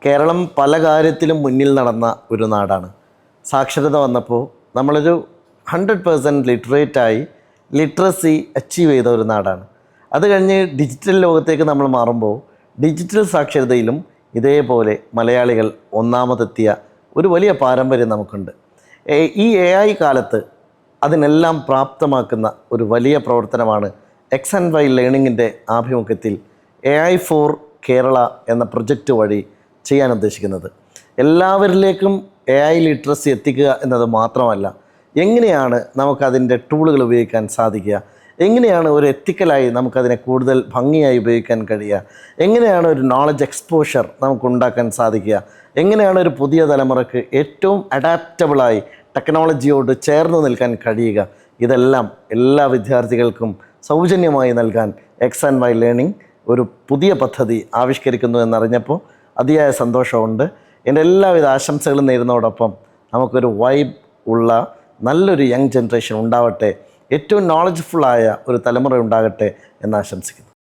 കേരളം പല കാര്യത്തിലും മുന്നിൽ നടന്ന ഒരു നാടാണ്. സാക്ഷരത വന്നപ്പോൾ നമ്മളൊരു 100% ലിറ്ററേറ്റായി ലിറ്ററസി അച്ചീവ് ചെയ്ത ഒരു നാടാണ്. അത് കഴിഞ്ഞ് ഡിജിറ്റൽ ലോകത്തേക്ക് നമ്മൾ മാറുമ്പോൾ ഡിജിറ്റൽ സാക്ഷരതയിലും ഇതേപോലെ മലയാളികൾ ഒന്നാമതെത്തിയ ഒരു വലിയ പാരമ്പര്യം നമുക്കുണ്ട്. ഈ AI കാലത്ത് അതിനെല്ലാം പ്രാപ്തമാക്കുന്ന ഒരു വലിയ പ്രവർത്തനമാണ് X&Y ലേണിങ്ങിൻ്റെ ആഭിമുഖ്യത്തിൽ AI ഫോർ കേരള എന്ന പ്രൊജക്റ്റ് വഴി ചെയ്യാൻ ഉദ്ദേശിക്കുന്നത്. എല്ലാവരിലേക്കും AI ലിറ്ററസി എത്തിക്കുക എന്നത് മാത്രമല്ല, എങ്ങനെയാണ് നമുക്കതിൻ്റെ ടൂളുകൾ ഉപയോഗിക്കാൻ സാധിക്കുക, എങ്ങനെയാണ് ഒരു എത്തിക്കലായി നമുക്കതിനെ കൂടുതൽ ഭംഗിയായി ഉപയോഗിക്കാൻ കഴിയുക, എങ്ങനെയാണ് ഒരു നോളജ് എക്സ്പോഷർ നമുക്കുണ്ടാക്കാൻ സാധിക്കുക, എങ്ങനെയാണ് ഒരു പുതിയ തലമുറക്ക് ഏറ്റവും അഡാപ്റ്റബിളായി ടെക്നോളജിയോട് ചേർന്ന് നിൽക്കാൻ കഴിയുക, ഇതെല്ലാം എല്ലാ വിദ്യാർത്ഥികൾക്കും സൗജന്യമായി നൽകാൻ X&Y ലേണിംഗ് ഒരു പുതിയ പദ്ധതി ആവിഷ്കരിക്കുന്നു എന്നറിഞ്ഞപ്പോൾ അതിയായ സന്തോഷമുണ്ട്. എൻ്റെ എല്ലാവിധ ആശംസകളും നേരുന്നതോടൊപ്പം നമുക്കൊരു വൈബ് ഉള്ള നല്ലൊരു യങ് ജനറേഷൻ ഉണ്ടാവട്ടെ, ഏറ്റവും നോളജ്ഫുള്ളായ ഒരു തലമുറ ഉണ്ടാകട്ടെ എന്ന് ആശംസിക്കുന്നു.